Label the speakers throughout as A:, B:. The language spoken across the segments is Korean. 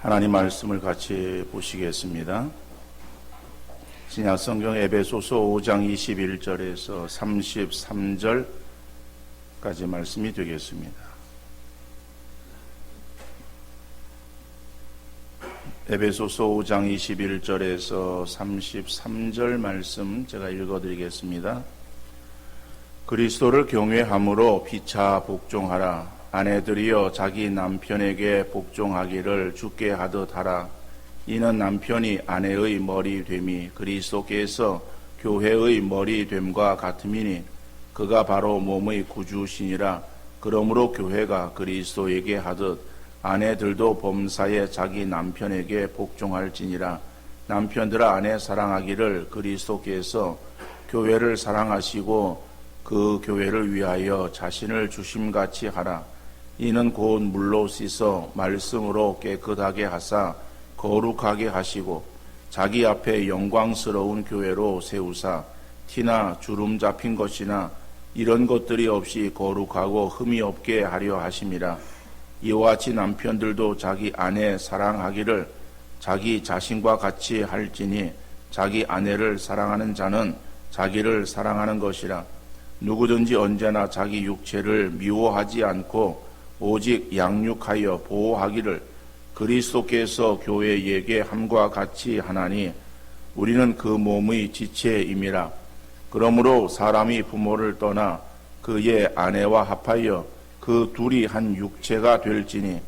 A: 하나님 말씀을 같이 보시겠습니다. 신약성경 에베소서 5장 21절에서 33절까지 말씀이 되겠습니다. 에베소서 5장 21절에서 33절 말씀 제가 읽어드리겠습니다. 그리스도를 경외함으로 피차 복종하라. 아내들이여 자기 남편에게 복종하기를 주께 하듯 하라. 이는 남편이 아내의 머리 됨이 그리스도께서 교회의 머리 됨과 같음이니 그가 바로 몸의 구주시니라. 그러므로 교회가 그리스도에게 하듯 아내들도 범사에 자기 남편에게 복종할지니라. 남편들아 아내 사랑하기를 그리스도께서 교회를 사랑하시고 그 교회를 위하여 자신을 주심같이 하라. 이는 곧 물로 씻어 말씀으로 깨끗하게 하사 거룩하게 하시고 자기 앞에 영광스러운 교회로 세우사 티나 주름 잡힌 것이나 이런 것들이 없이 거룩하고 흠이 없게 하려 하심이라. 이와 같이 남편들도 자기 아내 사랑하기를 자기 자신과 같이 할지니 자기 아내를 사랑하는 자는 자기를 사랑하는 것이라. 누구든지 언제나 자기 육체를 미워하지 않고 오직 양육하여 보호하기를 그리스도께서 교회에게 함과 같이 하나니 우리는 그 몸의 지체임이라. 그러므로 사람이 부모를 떠나 그의 아내와 합하여 그 둘이 한 육체가 될지니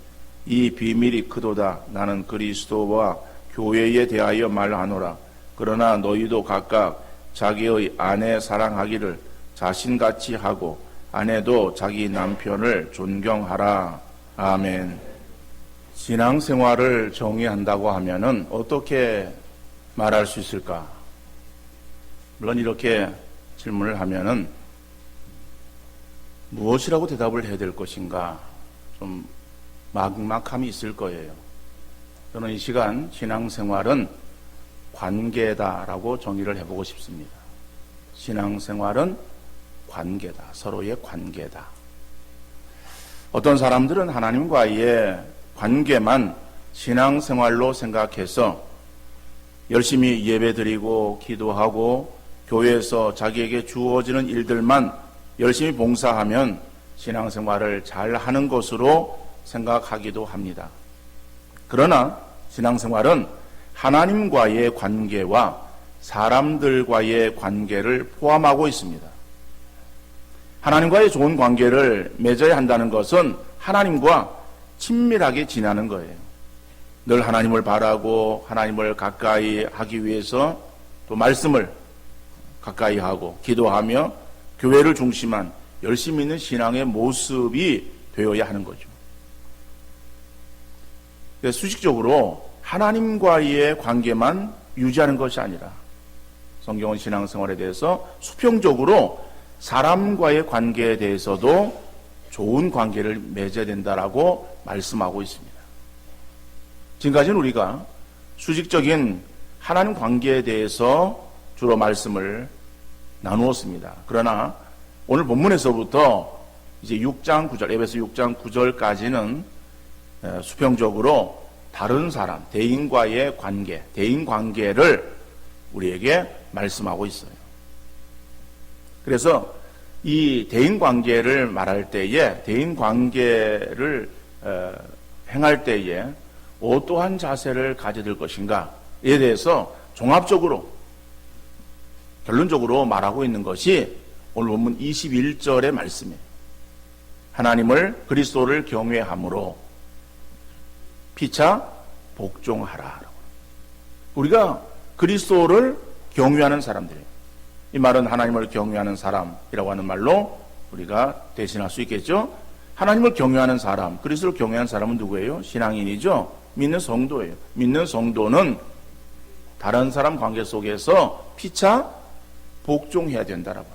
A: 이 비밀이 크도다. 나는 그리스도와 교회에 대하여 말하노라. 그러나 너희도 각각 자기의 아내 사랑하기를 자신같이 하고 아내도 자기 남편을 존경하라. 아멘. 신앙생활을 정의한다고 하면은 어떻게 말할 수 있을까? 물론 이렇게 질문을 하면은 무엇이라고 대답을 해야 될 것인가? 좀 막막함이 있을 거예요. 저는 이 시간 신앙생활은 관계다라고 정의를 해보고 싶습니다. 신앙생활은 관계다. 서로의 관계다. 어떤 사람들은 하나님과의 관계만 신앙생활로 생각해서 열심히 예배드리고 기도하고 교회에서 자기에게 주어지는 일들만 열심히 봉사하면 신앙생활을 잘하는 것으로 생각하기도 합니다. 그러나 신앙생활은 하나님과의 관계와 사람들과의 관계를 포함하고 있습니다. 하나님과의 좋은 관계를 맺어야 한다는 것은 하나님과 친밀하게 지내는 거예요. 늘 하나님을 바라고 하나님을 가까이 하기 위해서 또 말씀을 가까이 하고 기도하며 교회를 중심한 열심히 있는 신앙의 모습이 되어야 하는 거죠. 수직적으로 하나님과의 관계만 유지하는 것이 아니라 성경은 신앙생활에 대해서 수평적으로 사람과의 관계에 대해서도 좋은 관계를 맺어야 된다라고 말씀하고 있습니다. 지금까지는 우리가 수직적인 하나님 관계에 대해서 주로 말씀을 나누었습니다. 그러나 오늘 본문에서부터 이제 6장 9절, 에베소 6장 9절까지는 수평적으로 다른 사람, 대인과의 관계, 대인 관계를 우리에게 말씀하고 있어요. 그래서 이 대인관계를 말할 때에 대인관계를 행할 때에 어떠한 자세를 가져야 될 것인가에 대해서 종합적으로 결론적으로 말하고 있는 것이 오늘 본문 21절의 말씀이에요. 하나님을 그리스도를 경외함으로 피차 복종하라. 우리가 그리스도를 경외하는 사람들이에요. 이 말은 하나님을 경외하는 사람이라고 하는 말로 우리가 대신할 수 있겠죠. 하나님을 경외하는 사람, 그리스도를 경외하는 사람은 누구예요? 신앙인이죠. 믿는 성도예요. 믿는 성도는 다른 사람 관계 속에서 피차 복종해야 된다라고.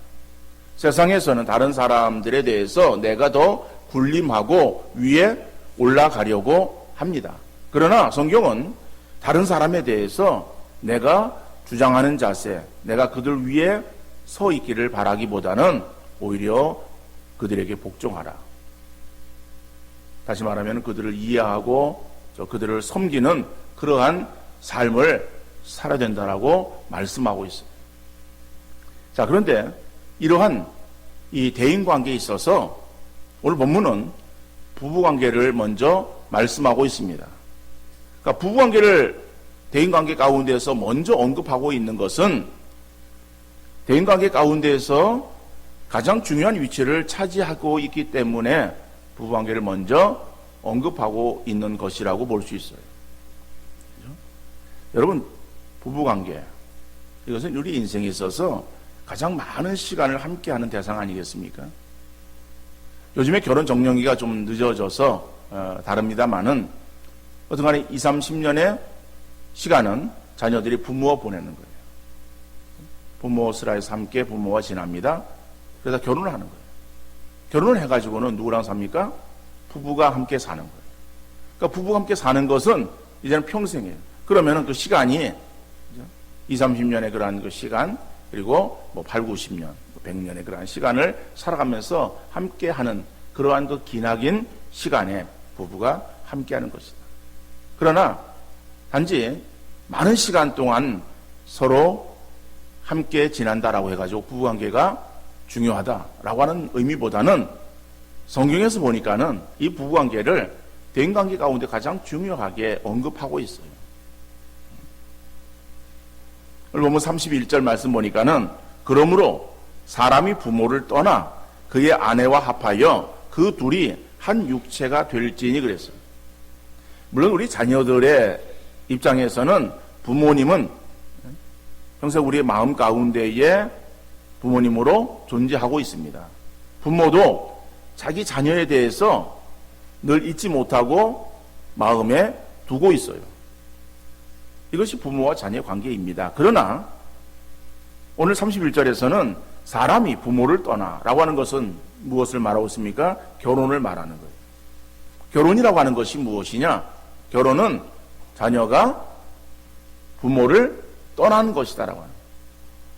A: 세상에서는 다른 사람들에 대해서 내가 더 군림하고 위에 올라가려고 합니다. 그러나 성경은 다른 사람에 대해서 내가 주장하는 자세, 내가 그들 위에 서 있기를 바라기보다는 오히려 그들에게 복종하라. 다시 말하면 그들을 이해하고 그들을 섬기는 그러한 삶을 살아야 된다라고 말씀하고 있어요. 자, 그런데 이러한 이 대인관계에 있어서 오늘 본문은 부부관계를 먼저 말씀하고 있습니다. 그러니까 부부관계를 대인관계 가운데에서 먼저 언급하고 있는 것은 대인관계 가운데에서 가장 중요한 위치를 차지하고 있기 때문에 부부관계를 먼저 언급하고 있는 것이라고 볼 수 있어요. 그렇죠? 여러분, 부부관계, 이것은 우리 인생에 있어서 가장 많은 시간을 함께하는 대상 아니겠습니까? 요즘에 결혼 적령기가 좀 늦어져서 다릅니다만은 어떤간에 20, 30년의 시간은 자녀들이 부모와 보내는 거예요. 부모 슬하에서 함께 부모와 지납니다. 그래서 결혼을 하는 거예요. 결혼을 해가지고는 누구랑 삽니까? 부부가 함께 사는 거예요. 그러니까 부부가 함께 사는 것은 이제는 평생이에요. 그러면은 그 시간이 20, 30년의 그러한 그 시간, 그리고 8, 90년, 100년의 그러한 시간을 살아가면서 함께 하는 그러한 그 기나긴 시간에 부부가 함께 하는 것이다. 그러나 단지 많은 시간 동안 서로 함께 지난다라고 해가지고 부부관계가 중요하다라고 하는 의미보다는 성경에서 보니까는 이 부부관계를 대인관계 가운데 가장 중요하게 언급하고 있어요. 오늘 보면 31절 말씀 보니까는 그러므로 사람이 부모를 떠나 그의 아내와 합하여 그 둘이 한 육체가 될지니 그랬어요. 물론 우리 자녀들의 입장에서는 부모님은 평생 우리의 마음 가운데에 부모님으로 존재하고 있습니다. 부모도 자기 자녀에 대해서 늘 잊지 못하고 마음에 두고 있어요. 이것이 부모와 자녀의 관계입니다. 그러나 오늘 31절에서는 사람이 부모를 떠나라고 하는 것은 무엇을 말하고 있습니까? 결혼을 말하는 거예요. 결혼이라고 하는 것이 무엇이냐? 결혼은 자녀가 부모를 떠나는 것이다라고 하는 거예요.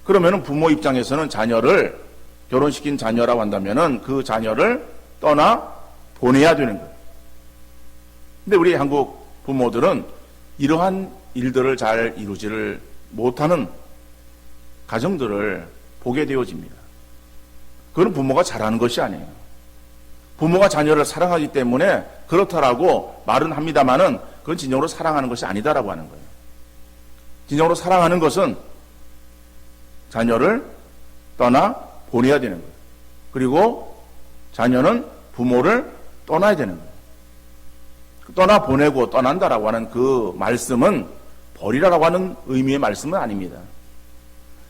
A: 그러면은 부모 입장에서는 자녀를 결혼시킨 자녀라고 한다면은 그 자녀를 떠나 보내야 되는 거예요. 근데 우리 한국 부모들은 이러한 일들을 잘 이루지를 못하는 가정들을 보게 되어집니다. 그건 부모가 잘하는 것이 아니에요. 부모가 자녀를 사랑하기 때문에 그렇다라고 말은 합니다만은 그건 진정으로 사랑하는 것이 아니다라고 하는 거예요. 진정으로 사랑하는 것은 자녀를 떠나 보내야 되는 거예요. 그리고 자녀는 부모를 떠나야 되는 거예요. 떠나 보내고 떠난다라고 하는 그 말씀은 버리라라고 하는 의미의 말씀은 아닙니다.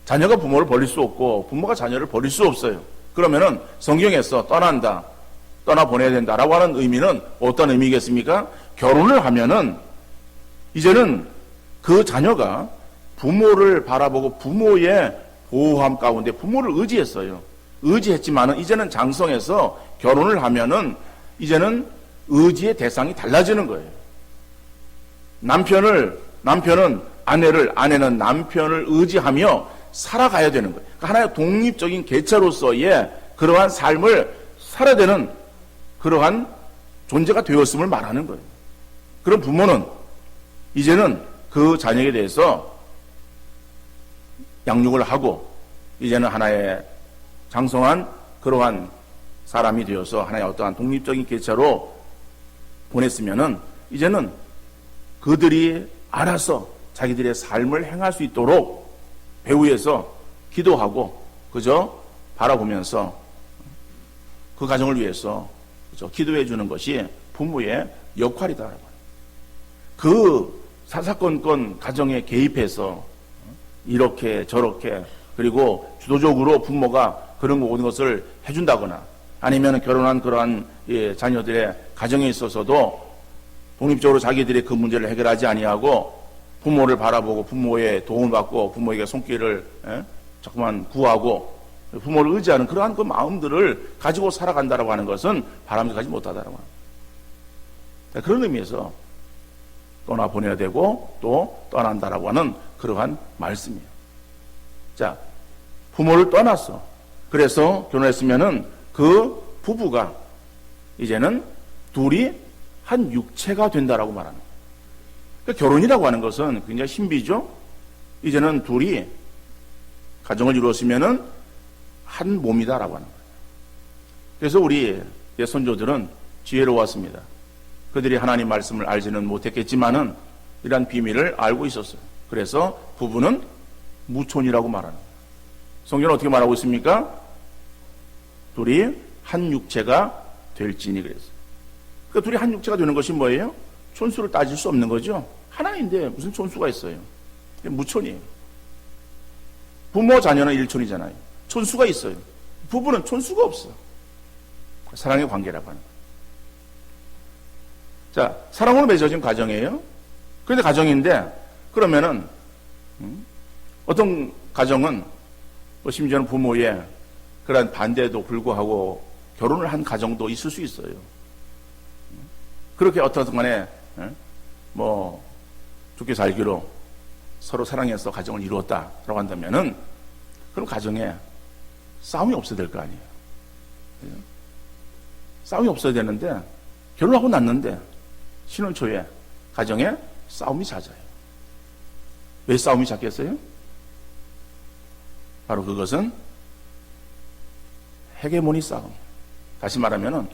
A: 자녀가 부모를 버릴 수 없고 부모가 자녀를 버릴 수 없어요. 그러면은 성경에서 떠난다, 떠나 보내야 된다라고 하는 의미는 어떤 의미겠습니까? 결혼을 하면은 이제는 그 자녀가 부모를 바라보고 부모의 보호함 가운데 부모를 의지했어요. 의지했지만은 이제는 장성해서 결혼을 하면은 이제는 의지의 대상이 달라지는 거예요. 남편은 아내를, 아내는 남편을 의지하며 살아가야 되는 거예요. 그러니까 하나의 독립적인 개체로서의 그러한 삶을 살아야 되는 그러한 존재가 되었음을 말하는 거예요. 그럼 부모는 이제는 그 자녀에 대해서 양육을 하고 이제는 하나의 장성한 그러한 사람이 되어서 하나의 어떠한 독립적인 개체로 보냈으면은 이제는 그들이 알아서 자기들의 삶을 행할 수 있도록 배후에서 기도하고 그저 바라보면서 그 가정을 위해서 그저 기도해 주는 것이 부모의 역할이다. 그 사사건건 가정에 개입해서 이렇게 저렇게 그리고 주도적으로 부모가 그런 모든 것을 해준다거나 아니면 결혼한 그러한 자녀들의 가정에 있어서도 독립적으로 자기들의 그 문제를 해결하지 아니하고 부모를 바라보고 부모의 도움을 받고 부모에게 손길을 자꾸만 구하고 부모를 의지하는 그러한 그 마음들을 가지고 살아간다라고 하는 것은 바람직하지 못하다라고 합니다. 그런 의미에서 떠나 보내야 되고 또 떠난다라고 하는 그러한 말씀이에요. 자, 부모를 떠났어. 그래서 결혼했으면은 그 부부가 이제는 둘이 한 육체가 된다라고 말하는 거예요. 그러니까 결혼이라고 하는 것은 굉장히 신비죠. 이제는 둘이 가정을 이루었으면은 한 몸이다라고 하는 거예요. 그래서 우리 옛 선조들은 지혜로웠습니다. 그들이 하나님 말씀을 알지는 못했겠지만은 이러한 비밀을 알고 있었어요. 그래서 부부는 무촌이라고 말하는 거예요. 성경은 어떻게 말하고 있습니까? 둘이 한 육체가 될지니 그랬어요. 그러니까 둘이 한 육체가 되는 것이 뭐예요? 촌수를 따질 수 없는 거죠. 하나인데 무슨 촌수가 있어요? 무촌이에요. 부모 자녀는 일촌이잖아요. 촌수가 있어요. 부부는 촌수가 없어. 사랑의 관계라고 하는 거예요. 자, 사랑으로 맺어진 가정이에요. 그런데 가정인데 그러면은 어떤 가정은 심지어는 부모의 그런 반대에도 불구하고 결혼을 한 가정도 있을 수 있어요. 그렇게 어떤 순간에 뭐 죽게 살기로 서로 사랑해서 가정을 이루었다라고 한다면은 그럼 가정에 싸움이 없어야 될 거 아니에요. 싸움이 없어야 되는데 결혼하고 났는데 신혼 초에 가정에 싸움이 잦아요. 왜 싸움이 잦겠어요? 바로 그것은 헤게모니 싸움. 다시 말하면은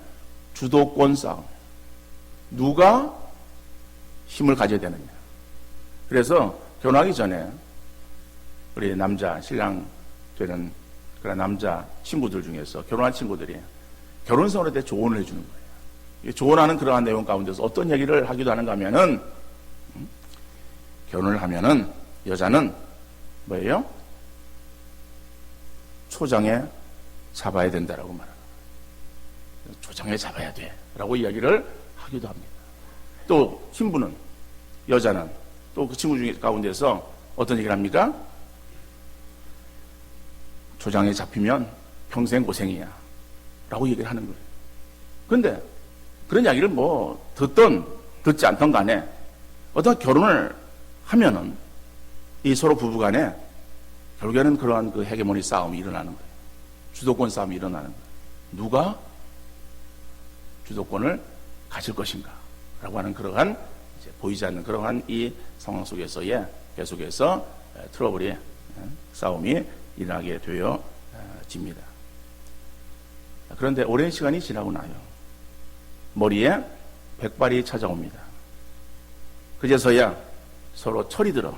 A: 주도권 싸움. 누가 힘을 가져야 되느냐. 그래서 결혼하기 전에 우리 남자, 신랑 되는 그런 남자 친구들 중에서 결혼한 친구들이 결혼생활에 대해 조언을 해주는 거예요. 조언하는 그러한 내용 가운데서 어떤 얘기를 하기도 하는가 하면은 결혼을 하면은 여자는 뭐예요? 초장에 잡아야 된다라고 말합니다. 초장에 잡아야 돼 라고 이야기를 하기도 합니다. 또 신부는, 여자는 또 그 친구 중에 가운데서 어떤 얘기를 합니까? 초장에 잡히면 평생 고생이야 라고 얘기를 하는 거예요. 그런데 그런 이야기를 뭐 듣던 듣지 않던 간에 어떤 결혼을 하면은 이 서로 부부 간에 결국에는 그러한 그 헤게모니 싸움이 일어나는 거예요. 주도권 싸움이 일어나는 거예요. 누가 주도권을 가질 것인가 라고 하는 그러한 이제 보이지 않는 그러한 이 상황 속에서의 계속해서 트러블이 싸움이 일어나게 되어집니다. 그런데 오랜 시간이 지나고 나요. 머리에 백발이 찾아옵니다. 그제서야 서로 철이 들어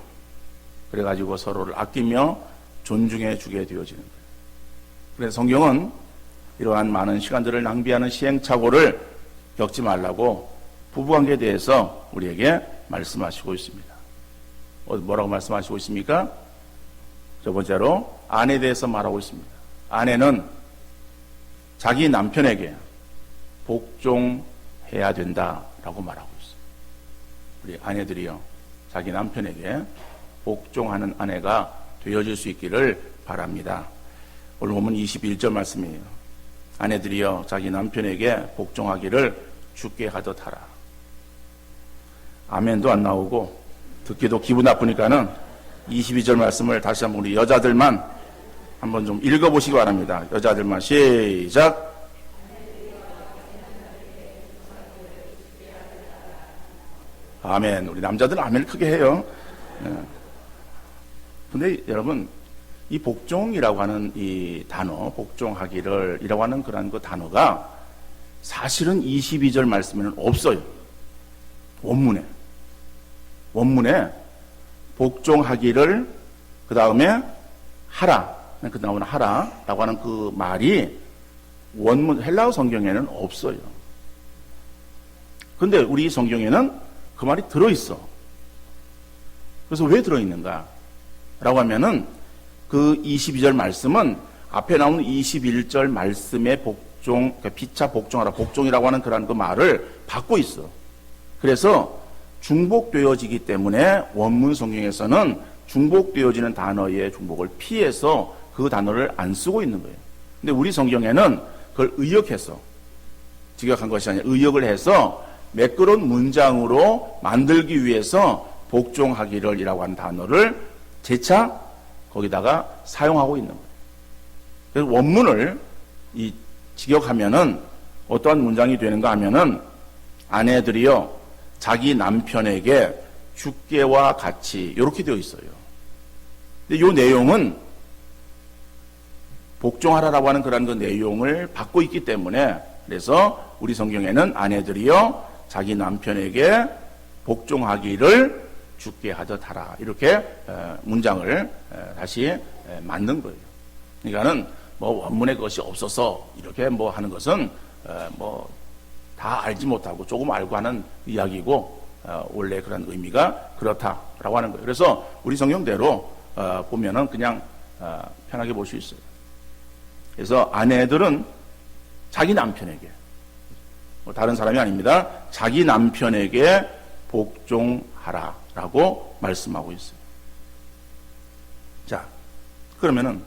A: 그래가지고 서로를 아끼며 존중해 주게 되어지는 거예요. 그래서 성경은 이러한 많은 시간들을 낭비하는 시행착오를 겪지 말라고 부부관계에 대해서 우리에게 말씀하시고 있습니다. 뭐라고 말씀하시고 있습니까? 첫 번째로 아내에 대해서 말하고 있습니다. 아내는 자기 남편에게 복종해야 된다라고 말하고 있어요. 우리 아내들이요, 자기 남편에게 복종하는 아내가 되어질 수 있기를 바랍니다. 오늘 보면 21절 말씀이에요. 아내들이여 자기 남편에게 복종하기를 주께 하듯 하라. 아멘도 안 나오고 듣기도 기분 나쁘니까는 22절 말씀을 다시 한번 우리 여자들만 한번 좀 읽어보시기 바랍니다. 여자들만 시작. 아멘. 우리 남자들은 아멘을 크게 해요. 근데 여러분, 이 복종이라고 하는 이 단어, 복종하기를 이라고 하는 그런 그 단어가 사실은 22절 말씀에는 없어요. 원문에 복종하기를 그 다음에 하라, 그 다음에 하라라고 하는 그 말이 원문 헬라어 성경에는 없어요. 근데 우리 성경에는 그 말이 들어있어. 그래서 왜 들어있는가? 라고 하면은 그 22절 말씀은 앞에 나오는 21절 말씀의 복종, 그러니까 피차 복종하라, 복종이라고 하는 그런 그 말을 받고 있어. 그래서 중복되어지기 때문에 원문 성경에서는 중복되어지는 단어의 중복을 피해서 그 단어를 안 쓰고 있는 거예요. 근데 우리 성경에는 그걸 의역해서, 직역한 것이 아니라 의역을 해서 매끄러운 문장으로 만들기 위해서 복종하기를 이라고 하는 단어를 재차 거기다가 사용하고 있는 거예요. 그래서 원문을 이 직역하면은 어떠한 문장이 되는가 하면은 아내들이여 자기 남편에게 주께와 같이 이렇게 되어 있어요. 근데 이 내용은 복종하라라고 하는 그런 그 내용을 받고 있기 때문에 그래서 우리 성경에는 아내들이여 자기 남편에게 복종하기를 주께 하듯 하라 이렇게 문장을 다시 만든 거예요. 그러니까는 뭐 원문에 그것이 없어서 이렇게 뭐 하는 것은 뭐 다 알지 못하고 조금 알고 하는 이야기고 원래 그런 의미가 그렇다라고 하는 거예요. 그래서 우리 성경대로 보면은 그냥 편하게 볼 수 있어요. 그래서 아내들은 자기 남편에게 뭐 다른 사람이 아닙니다. 자기 남편에게 복종하라라고 말씀하고 있어요. 자, 그러면은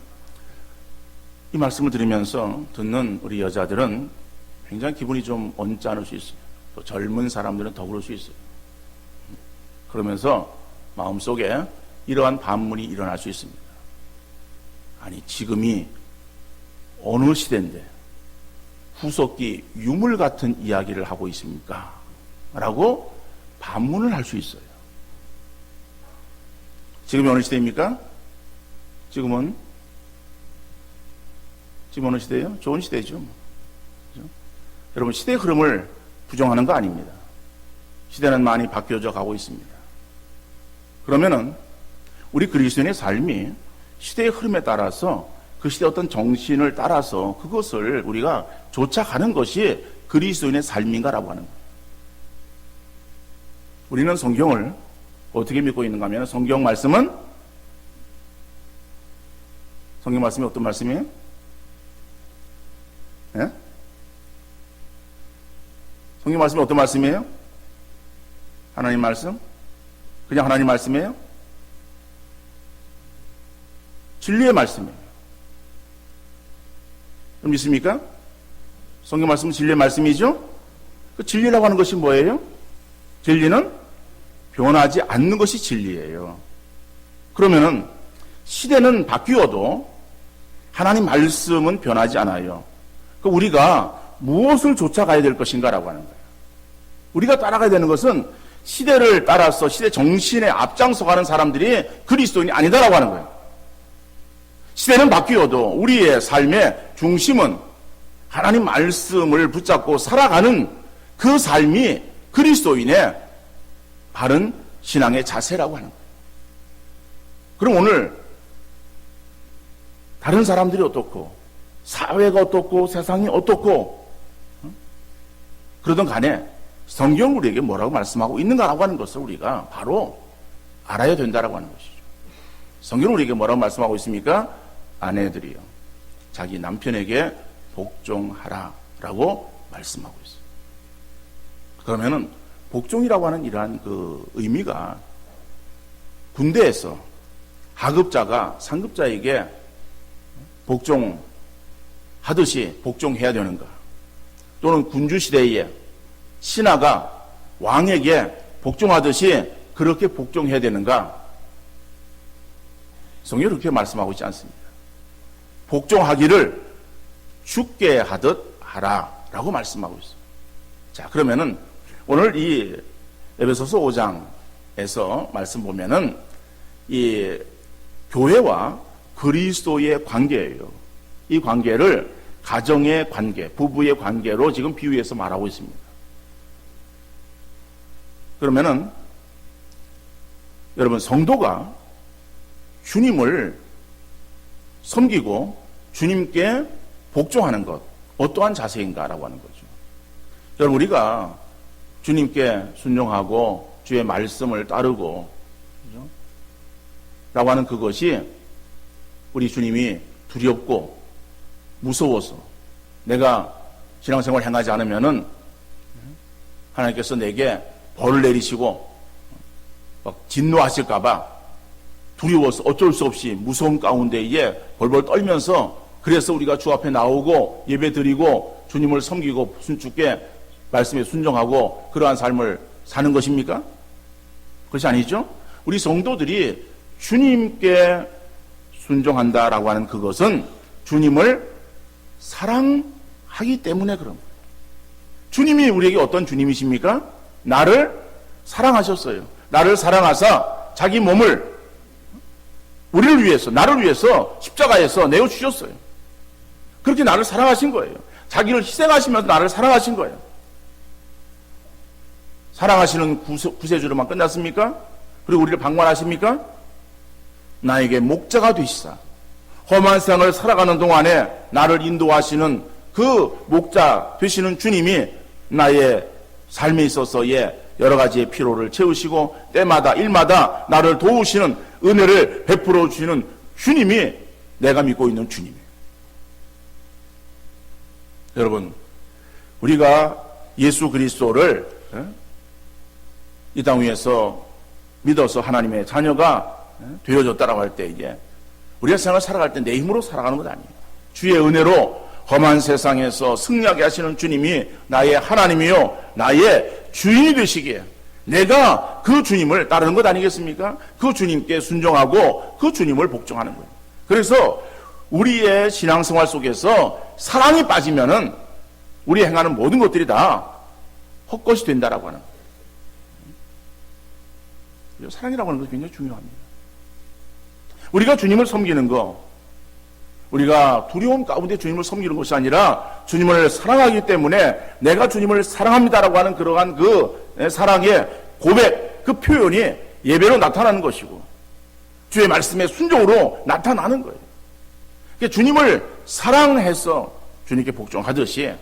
A: 이 말씀을 들으면서 듣는 우리 여자들은 굉장히 기분이 좀 언짢을 수 있어요. 또 젊은 사람들은 더 그럴 수 있어요. 그러면서 마음속에 이러한 반문이 일어날 수 있습니다. 아니, 지금이 어느 시대인데 후석기 유물 같은 이야기를 하고 있습니까? 라고 반문을 할 수 있어요. 지금이 어느 시대입니까? 지금은 어느 시대예요? 좋은 시대죠. 그렇죠? 여러분, 시대의 흐름을 부정하는 거 아닙니다. 시대는 많이 바뀌어져 가고 있습니다. 그러면은 우리 그리스도인의 삶이 시대의 흐름에 따라서 그 시대의 어떤 정신을 따라서 그것을 우리가 쫓아가는 것이 그리스도인의 삶인가라고 하는 거예요. 우리는 성경을 어떻게 믿고 있는가 하면 성경 말씀이 어떤 말씀이에요? 예? 성경 말씀이 어떤 말씀이에요? 하나님 말씀? 그냥 하나님 말씀이에요? 진리의 말씀이에요. 그럼 믿습니까? 성경 말씀은 진리의 말씀이죠? 그 진리라고 하는 것이 뭐예요? 진리는 변하지 않는 것이 진리예요. 그러면은 시대는 바뀌어도 하나님 말씀은 변하지 않아요. 그 우리가 무엇을 쫓아가야 될 것인가라고 하는 거예요. 우리가 따라가야 되는 것은 시대를 따라서 시대 정신에 앞장서가는 사람들이 그리스도인이 아니다라고 하는 거예요. 시대는 바뀌어도 우리의 삶의 중심은 하나님 말씀을 붙잡고 살아가는 그 삶이 그리스도인의 바른 신앙의 자세라고 하는 거예요. 그럼 오늘 다른 사람들이 어떻고 사회가 어떻고 세상이 어떻고 그러던 간에 성경 우리에게 뭐라고 말씀하고 있는가라고 하는 것을 우리가 바로 알아야 된다라고 하는 것이죠. 성경 우리에게 뭐라고 말씀하고 있습니까? 아내들이요 자기 남편에게 복종하라라고 말씀하고 있어요. 그러면은 복종이라고 하는 이러한 그 의미가 군대에서 하급자가 상급자에게 복종하듯이 복종해야 되는가? 또는 군주시대에 신하가 왕에게 복종하듯이 그렇게 복종해야 되는가? 성경이 그렇게 말씀하고 있지 않습니다. 복종하기를 주께 하듯 하라라고 말씀하고 있어요. 자, 그러면은 오늘 이 에베소서 5장에서 말씀 보면은 이 교회와 그리스도의 관계예요. 이 관계를 가정의 관계, 부부의 관계로 지금 비유해서 말하고 있습니다. 그러면은 여러분 성도가 주님을 섬기고 주님께 복종하는 것 어떠한 자세인가라고 하는 거죠. 여러분 우리가 주님께 순종하고 주의 말씀을 따르고 그렇죠? 라고 하는 그것이 우리 주님이 두렵고 무서워서 내가 신앙생활을 행하지 않으면은 하나님께서 내게 벌을 내리시고 막 진노하실까봐 두려워서 어쩔 수 없이 무서운 가운데에 벌벌 떨면서 그래서 우리가 주 앞에 나오고 예배 드리고 주님을 섬기고 주께 말씀에 순종하고 그러한 삶을 사는 것입니까? 그것이 아니죠. 우리 성도들이 주님께 순종한다라고 하는 그것은 주님을 사랑하기 때문에 그런 거예요. 주님이 우리에게 어떤 주님이십니까? 나를 사랑하셨어요. 나를 사랑하사 자기 몸을 우리를 위해서, 나를 위해서 십자가에서 내어주셨어요. 그렇게 나를 사랑하신 거예요. 자기를 희생하시면서 나를 사랑하신 거예요. 사랑하시는 구세주로만 끝났습니까? 그리고 우리를 방관하십니까? 나에게 목자가 되시사 험한 세상을 살아가는 동안에 나를 인도하시는 그 목자 되시는 주님이 나의 삶에 있어서의 여러 가지의 피로를 채우시고 때마다 일마다 나를 도우시는 은혜를 베풀어 주시는 주님이 내가 믿고 있는 주님이에요. 여러분, 우리가 예수 그리스도를 이 땅 위에서 믿어서 하나님의 자녀가 되어졌다라고 할 때 이제 우리가 세상을 살아갈 때 내 힘으로 살아가는 것 아니에요. 주의 은혜로 험한 세상에서 승리하게 하시는 주님이 나의 하나님이요 나의 주인이 되시기에 내가 그 주님을 따르는 것 아니겠습니까? 그 주님께 순종하고 그 주님을 복종하는 거예요. 그래서 우리의 신앙생활 속에서 사랑이 빠지면은 우리 행하는 모든 것들이 다 헛것이 된다라고 하는 거예요. 사랑이라고 하는 것이 굉장히 중요합니다. 우리가 주님을 섬기는 거, 우리가 두려움 가운데 주님을 섬기는 것이 아니라 주님을 사랑하기 때문에 내가 주님을 사랑합니다라고 하는 그러한 그 사랑의 고백, 그 표현이 예배로 나타나는 것이고 주의 말씀에 순종으로 나타나는 거예요. 그러니까 주님을 사랑해서 주님께 복종하듯이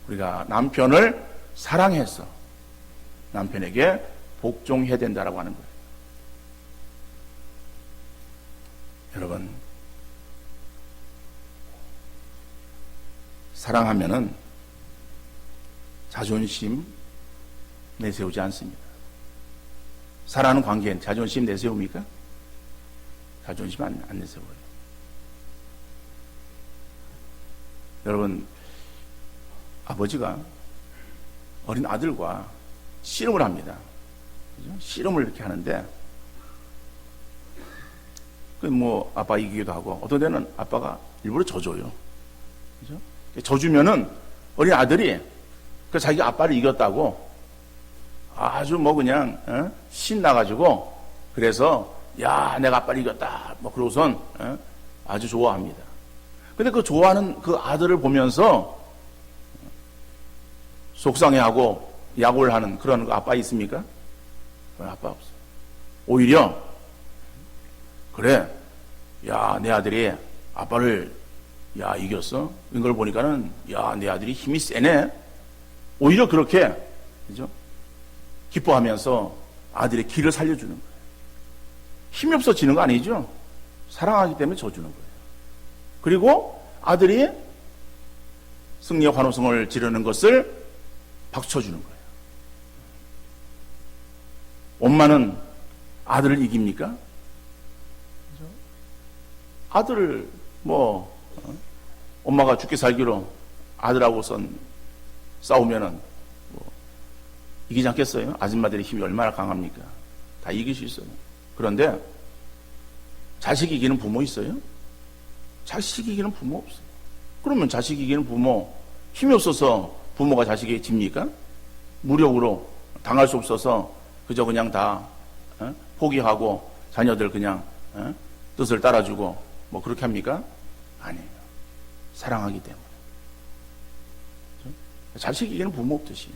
A: 우리가 남편을 사랑해서 남편에게 복종해야 된다라고 하는 거예요. 여러분, 사랑하면은 자존심 내세우지 않습니다. 사랑하는 관계엔 자존심 내세웁니까? 자존심 안 내세워요. 여러분, 아버지가 어린 아들과 씨름을 합니다. 그죠? 씨름을 이렇게 하는데, 아빠 이기기도 하고, 어떤 데는 아빠가 일부러 져줘요. 그죠? 져주면은 어린 아들이 자기 아빠를 이겼다고 아주 그냥 신나가지고 그래서 야 내가 아빠를 이겼다 그러고선 아주 좋아합니다. 근데 그 좋아하는 그 아들을 보면서 속상해하고 약올을 하는 그런 아빠 있습니까? 그런 아빠 없어요. 오히려 그래 야 내 아들이 아빠를 이겼어? 이걸 보니까는, 내 아들이 힘이 세네? 오히려 그렇게, 그죠? 기뻐하면서 아들의 길을 살려주는 거예요. 힘이 없어지는 거 아니죠? 사랑하기 때문에 져주는 거예요. 그리고 아들이 승리의 환호성을 지르는 것을 박수쳐주는 거예요. 엄마는 아들을 이깁니까? 그죠? 아들을 엄마가 죽게 살기로 아들하고선 싸우면은 이기지 않겠어요? 아줌마들의 힘이 얼마나 강합니까? 다 이길 수 있어요. 그런데 자식 이기는 부모 있어요? 자식 이기는 부모 없어요. 그러면 자식 이기는 부모 힘이 없어서 부모가 자식에게 집니까? 무력으로 당할 수 없어서 그저 그냥 다 포기하고 자녀들 그냥 뜻을 따라주고 그렇게 합니까? 아니에요. 사랑하기 때문에. 자식 이기는 부모 없듯이.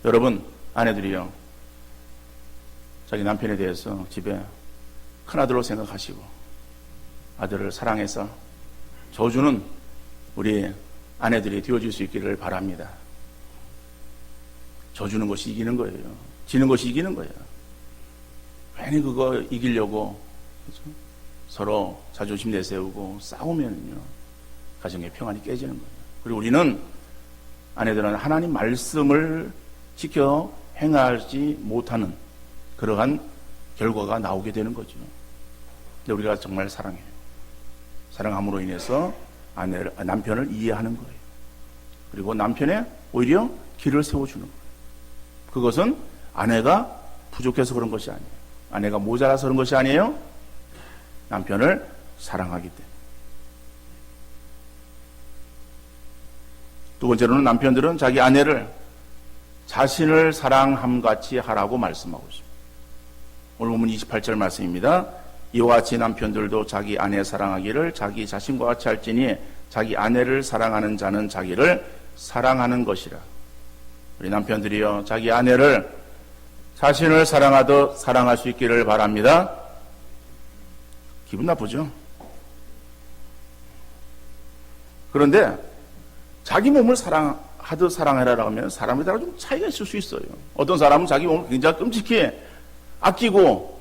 A: 여러분, 아내들이요. 자기 남편에 대해서 집에 큰아들로 생각하시고 아들을 사랑해서 저주는 우리 아내들이 되어줄 수 있기를 바랍니다. 저주는 것이 이기는 거예요. 지는 것이 이기는 거예요. 괜히 그거 이기려고 그렇죠? 서로 자존심 내세우고 싸우면요. 가정의 평안이 깨지는 거예요. 그리고 우리는 아내들은 하나님 말씀을 지켜 행하지 못하는 그러한 결과가 나오게 되는 거죠. 근데 우리가 정말 사랑해요. 사랑함으로 인해서 남편을 이해하는 거예요. 그리고 남편의 오히려 길을 세워주는 거예요. 그것은 아내가 부족해서 그런 것이 아니에요. 아내가 모자라서 그런 것이 아니에요. 남편을 사랑하기 때문에. 두 번째로는 남편들은 자기 아내를 자신을 사랑함같이 하라고 말씀하고 있습니다. 오늘 본문 28절 말씀입니다. 이와 같이 남편들도 자기 아내 사랑하기를 자기 자신과 같이 할지니 자기 아내를 사랑하는 자는 자기를 사랑하는 것이라. 우리 남편들이요, 자기 아내를 자신을 사랑하듯 사랑할 수 있기를 바랍니다. 기분 나쁘죠? 그런데 자기 몸을 사랑하듯 사랑해라라고 하면 사람에 따라 좀 차이가 있을 수 있어요. 어떤 사람은 자기 몸을 굉장히 끔찍히 아끼고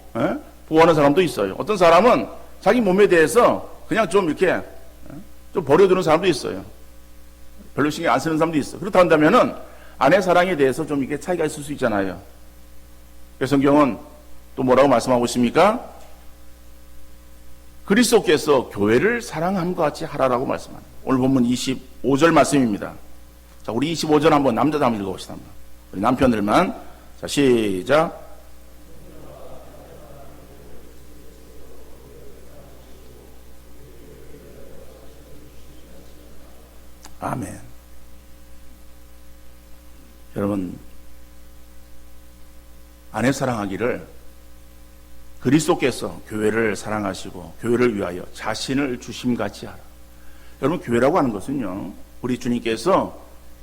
A: 보호하는 사람도 있어요. 어떤 사람은 자기 몸에 대해서 그냥 좀 이렇게 좀 버려두는 사람도 있어요. 별로 신경 안 쓰는 사람도 있어요. 그렇다 한다면은 아내 사랑에 대해서 좀 이게 차이가 있을 수 있잖아요. 그래서 성경은 또 뭐라고 말씀하고 있습니까? 그리스도께서 교회를 사랑함과 같이 하라라고 말씀합니다. 오늘 본문 25절 말씀입니다. 자, 우리 25절 한번 남자도 한번 읽어봅시다. 우리 남편들만. 자, 시작. 아멘. 여러분, 아내 사랑하기를 그리스도께서 교회를 사랑하시고 교회를 위하여 자신을 주심같이 하라. 여러분, 교회라고 하는 것은요, 우리 주님께서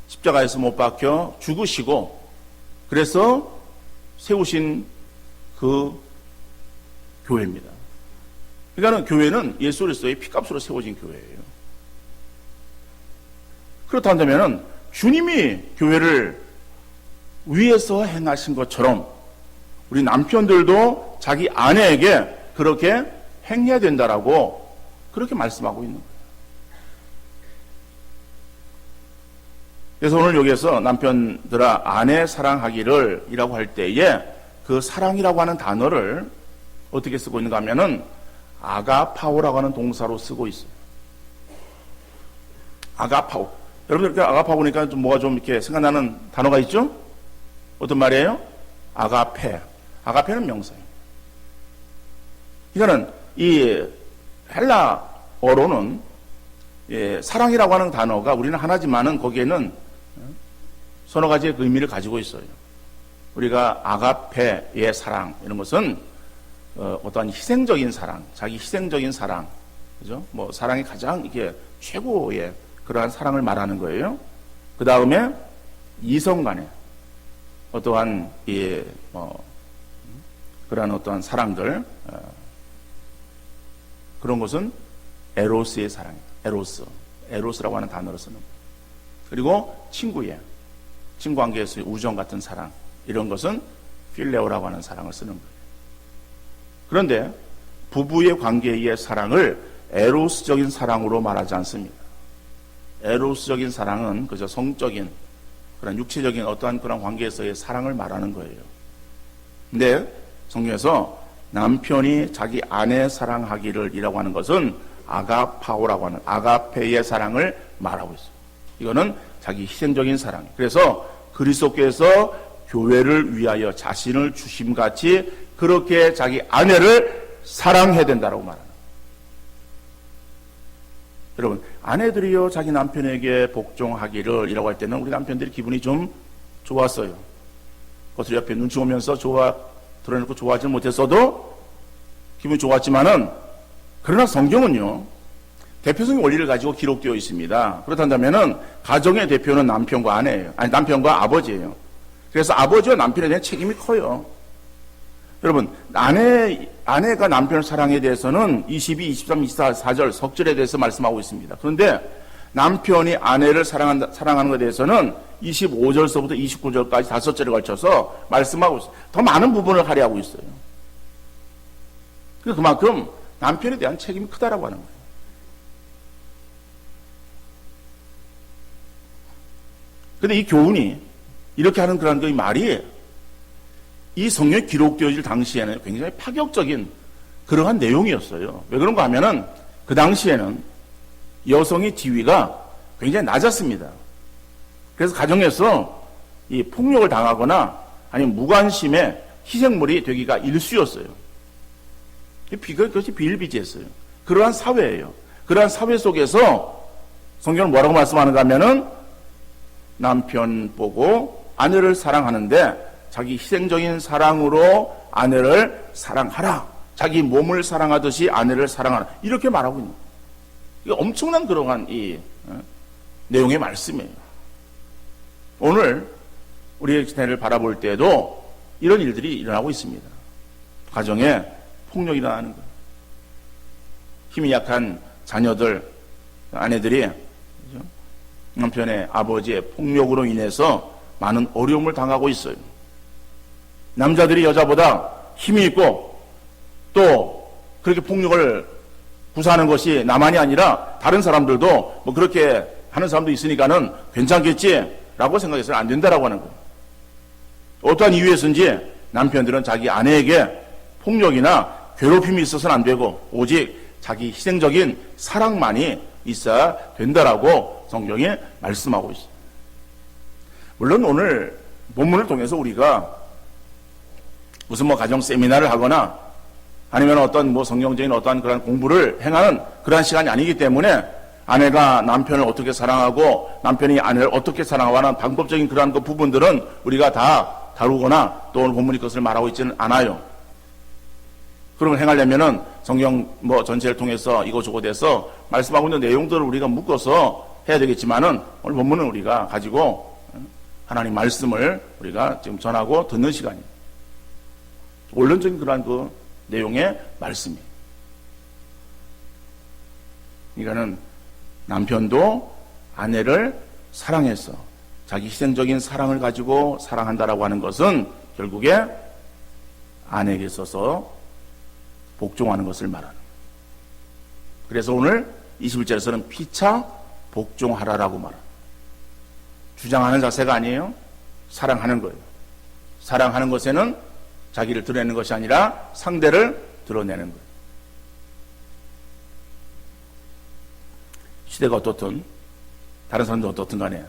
A: 십자가에서 못 박혀 죽으시고 그래서 세우신 그 교회입니다. 그러니까 교회는 예수 그리스도의 피값으로 세워진 교회예요. 그렇다면 주님이 교회를 위에서 행하신 것처럼 우리 남편들도 자기 아내에게 그렇게 행해야 된다라고 그렇게 말씀하고 있는 거예요. 그래서 오늘 여기에서 남편들아 아내 사랑하기를 이라고 할 때에 그 사랑이라고 하는 단어를 어떻게 쓰고 있는가 하면은 아가파오라고 하는 동사로 쓰고 있어요. 아가파오. 여러분들 이렇게 아가파오니까 좀 뭐가 좀 이렇게 생각나는 단어가 있죠? 어떤 말이에요? 아가페. 아가페는 명사예요. 이거는 이 헬라어로는 사랑이라고 하는 단어가 우리는 하나지만은 거기에는 서너 가지의 의미를 가지고 있어요. 우리가 아가페의 사랑 이런 것은 어떠한 희생적인 사랑, 자기 희생적인 사랑, 그죠? 뭐 사랑이 가장 이게 최고의 그러한 사랑을 말하는 거예요. 그 다음에 이성 간에 어떠한 그러한 어떠한 사랑들, 그런 것은 에로스의 사랑이다. 에로스라고 하는 단어를 쓰는 거예요. 그리고 친구 관계에서의 우정 같은 사랑, 이런 것은 필레오라고 하는 사랑을 쓰는 거예요. 그런데 부부의 관계의 사랑을 에로스적인 사랑으로 말하지 않습니다. 에로스적인 사랑은 그저 성적인 그런 육체적인 어떠한 그런 관계에서의 사랑을 말하는 거예요. 근데 성경에서 남편이 자기 아내 사랑하기를 이라고 하는 것은 아가파오라고 하는 아가페의 사랑을 말하고 있어요. 이거는 자기 희생적인 사랑. 그래서 그리스도께서 교회를 위하여 자신을 주심같이 그렇게 자기 아내를 사랑해야 된다고 말하는 거예요. 여러분, 아내들이요 자기 남편에게 복종하기를 이라고 할 때는 우리 남편들이 기분이 좀 좋았어요. 겉으로 옆에 눈치 보면서 드러내놓고 좋아하지 못했어도 기분이 좋았지만은, 그러나 성경은요 대표성의 원리를 가지고 기록되어 있습니다. 그렇다면은 가정의 대표는 남편과 아내예요. 아니, 남편과 아버지예요. 그래서 아버지와 남편에 대한 책임이 커요. 여러분, 아내가 남편을 사랑에 대해서는 22, 23, 24절 석절에 대해서 말씀하고 있습니다. 그런데 남편이 아내를 사랑하는 것에 대해서는 25절서부터 29절까지 5절에 걸쳐서 말씀하고 있어요. 더 많은 부분을 할애하고 있어요. 그만큼 남편에 대한 책임이 크다라고 하는 거예요. 그런데 이 교훈이 이렇게 하는 그런 그 말이 이 성경에 기록되어질 당시에는 굉장히 파격적인 그러한 내용이었어요. 왜 그런가 하면은 그 당시에는 여성의 지위가 굉장히 낮았습니다. 그래서 가정에서 이 폭력을 당하거나 아니면 무관심의 희생물이 되기가 일쑤였어요. 그것이 비일비재했어요. 그러한 사회예요. 그러한 사회 속에서 성경은 뭐라고 말씀하는가 하면은 남편 보고 아내를 사랑하는데 자기 희생적인 사랑으로 아내를 사랑하라. 자기 몸을 사랑하듯이 아내를 사랑하라. 이렇게 말하고 있는 거예요. 이게 엄청난 그러한 이 내용의 말씀이에요. 오늘 우리의 시대를 바라볼 때에도 이런 일들이 일어나고 있습니다. 가정에 폭력이 일어나는 거예요. 힘이 약한 자녀들, 아내들이 남편의 아버지의 폭력으로 인해서 많은 어려움을 당하고 있어요. 남자들이 여자보다 힘이 있고 또 그렇게 폭력을 구사하는 것이 나만이 아니라 다른 사람들도 뭐 그렇게 하는 사람도 있으니까는 괜찮겠지라고 생각해서는 안 된다라고 하는 거예요. 어떠한 이유에서인지 남편들은 자기 아내에게 폭력이나 괴롭힘이 있어서는 안 되고 오직 자기 희생적인 사랑만이 있어야 된다라고 성경이 말씀하고 있습니다. 물론 오늘 본문을 통해서 우리가 무슨 뭐 가정 세미나를 하거나 아니면 어떤 뭐 성경적인 어떠한 그런 공부를 행하는 그러한 시간이 아니기 때문에 아내가 남편을 어떻게 사랑하고 남편이 아내를 어떻게 사랑하고 하는 방법적인 그러한 그 부분들은 우리가 다 다루거나 또 오늘 본문의 것을 말하고 있지는 않아요. 그러면 행하려면은 성경 뭐 전체를 통해서 이거저거 돼서 말씀하고 있는 내용들을 우리가 묶어서 해야 되겠지만은 오늘 본문은 우리가 가지고 하나님 말씀을 우리가 지금 전하고 듣는 시간이에요. 원론적인 그러한 그 내용의 말씀이에요. 그러니까는 남편도 아내를 사랑해서 자기 희생적인 사랑을 가지고 사랑한다라고 하는 것은 결국에 아내에게 있어서 복종하는 것을 말하는 거예요. 그래서 오늘 21절에서는 피차 복종하라라고 말합니다. 주장하는 자세가 아니에요. 사랑하는 거예요. 사랑하는 것에는 자기를 드러내는 것이 아니라 상대를 드러내는 거예요. 시대가 어떻든 다른 사람도 어떻든 간에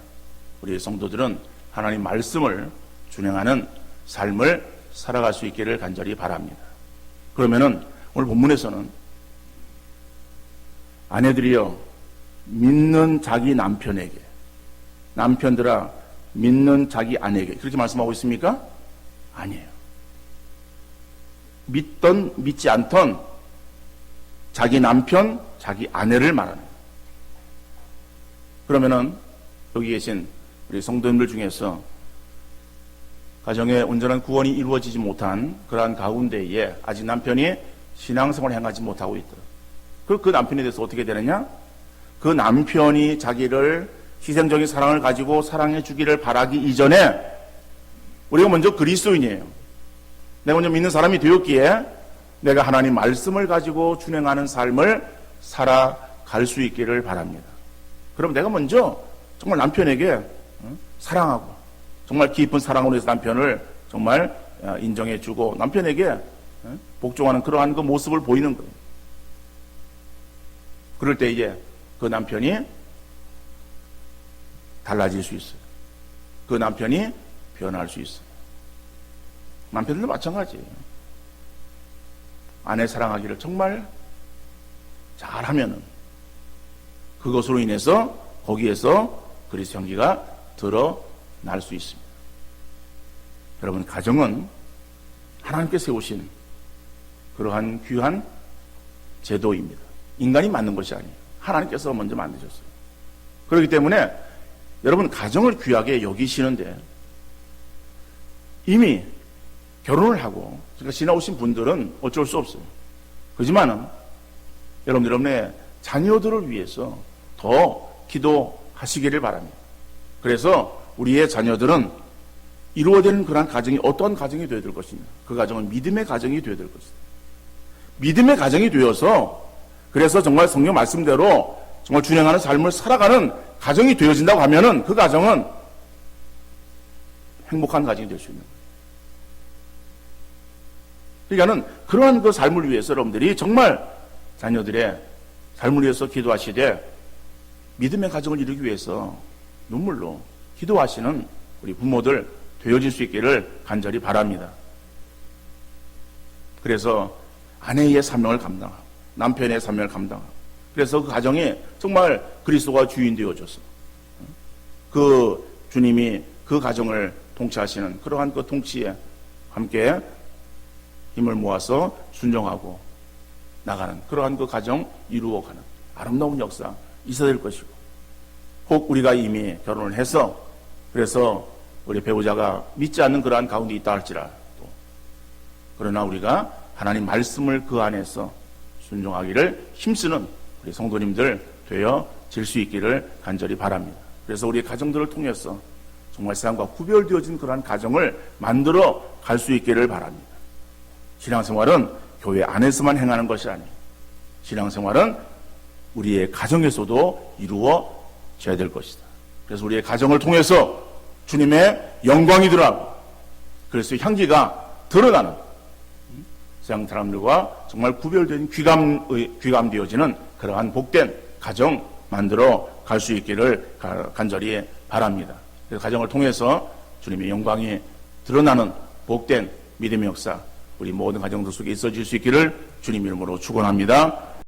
A: 우리 성도들은 하나님 말씀을 준행하는 삶을 살아갈 수 있기를 간절히 바랍니다. 그러면은 오늘 본문에서는 아내들이여 믿는 자기 남편에게, 남편들아 믿는 자기 아내에게 그렇게 말씀하고 있습니까? 아니에요. 믿던 믿지 않던 자기 남편, 자기 아내를 말하는 거예요. 그러면은 여기 계신 우리 성도님들 중에서 가정의 온전한 구원이 이루어지지 못한 그러한 가운데에 아직 남편이 신앙생활을 행하지 못하고 있다. 그 남편에 대해서 어떻게 되느냐? 그 남편이 자기를 희생적인 사랑을 가지고 사랑해 주기를 바라기 이전에 우리가 먼저 그리스도인이에요. 내가 먼저 믿는 사람이 되었기에 내가 하나님 말씀을 가지고 준행하는 삶을 살아갈 수 있기를 바랍니다. 그럼 내가 먼저 정말 남편에게 사랑하고 정말 깊은 사랑으로 해서 남편을 정말 인정해 주고 남편에게 복종하는 그러한 그 모습을 보이는 거예요. 그럴 때 이제 그 남편이 달라질 수 있어요. 그 남편이 변할 수 있어요. 남편들도 마찬가지예요. 아내 사랑하기를 정말 잘하면은 그것으로 인해서 거기에서 그리스도 향기가 드러날 수 있습니다. 여러분, 가정은 하나님께 세우신 그러한 귀한 제도입니다. 인간이 만든 것이 아니에요. 하나님께서 먼저 만드셨어요. 그렇기 때문에 여러분, 가정을 귀하게 여기시는데 이미 결혼을 하고 그러니까 지나오신 분들은 어쩔 수 없어요. 그렇지만은 여러분의 자녀들을 위해서 더 기도하시기를 바랍니다. 그래서 우리의 자녀들은 이루어지는 그러한 가정이 어떤 가정이 되어야 될 것입니다. 그 가정은 믿음의 가정이 되어야 될 것입니다. 믿음의 가정이 되어서 그래서 정말 성경 말씀대로 정말 준행하는 삶을 살아가는 가정이 되어진다고 하면은 그 가정은 행복한 가정이 될 수 있는 거예요. 그러니까는 그러한 그 삶을 위해서 여러분들이 정말 자녀들의 삶을 위해서 기도하시되 믿음의 가정을 이루기 위해서 눈물로 기도하시는 우리 부모들 되어질 수 있기를 간절히 바랍니다. 그래서 아내의 사명을 감당하고 남편의 사명을 감당하고 그래서 그 가정이 정말 그리스도가 주인 되어줘서 그 주님이 그 가정을 통치하시는 그러한 그 통치에 함께 힘을 모아서 순종하고 나가는 그러한 그 가정 이루어가는 아름다운 역사 있어야 될 것이고, 혹 우리가 이미 결혼을 해서 그래서 우리 배우자가 믿지 않는 그러한 가운데 있다 할지라도, 그러나 우리가 하나님 말씀을 그 안에서 순종하기를 힘쓰는 우리 성도님들 되어질 수 있기를 간절히 바랍니다. 그래서 우리 가정들을 통해서 정말 세상과 구별되어진 그러한 가정을 만들어 갈 수 있기를 바랍니다. 신앙생활은 교회 안에서만 행하는 것이 아니에요. 신앙생활은 우리의 가정에서도 이루어져야 될 것이다. 그래서 우리의 가정을 통해서 주님의 영광이 드러나고, 그래서 향기가 드러나는 세상 사람들과 정말 구별된 귀감되어지는 그러한 복된 가정 만들어 갈 수 있기를 간절히 바랍니다. 그래서 가정을 통해서 주님의 영광이 드러나는 복된 믿음의 역사 우리 모든 가정들 속에 있어질 수 있기를 주님 이름으로 축원합니다.